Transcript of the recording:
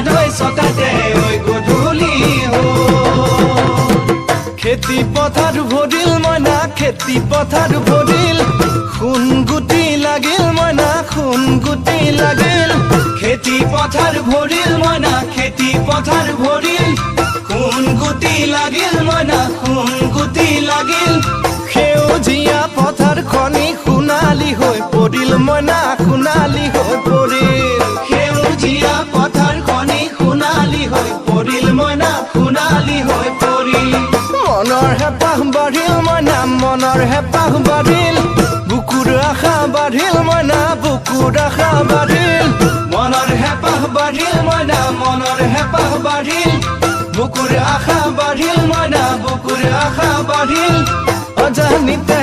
লৈ চকাতে ঐ গধূলি খেতি পথাৰ ভৰিল মইনা খেতি পথাৰ ভৰিল খুন গুটি লাগিল মইনা খুন গুটি লাগিল খেতি পথাৰ ভৰিল মইনা খেতি পথাৰ ভৰিল খুন গুটি লাগিল মইনা খুন গুটি লাগিল সেউজীয়া পথাৰ খনি সোণালী হৈ পৰিল মইনা সোণালী হৈ পৰিল সেউজীয়া পথাৰ খনি সোণালী হৈ পৰিল মইনা সোণালী হৈ পৰিল মনৰ হেঁপাহ বাঢ়িল মইনা মনৰ হেঁপাহ বাঢ়িল বুকুৰ আশা বাঢ়িল মইনা বুকুৰ আশা বাঢ়িল মনৰ হেঁপাহ বাঢ়িল মইনা মনৰ হেঁপাহ বাঢ়িল বুকুৰ আশা বাঢ়িল মইনা বুকুৰ আশা বাঢ়িল অজানিতে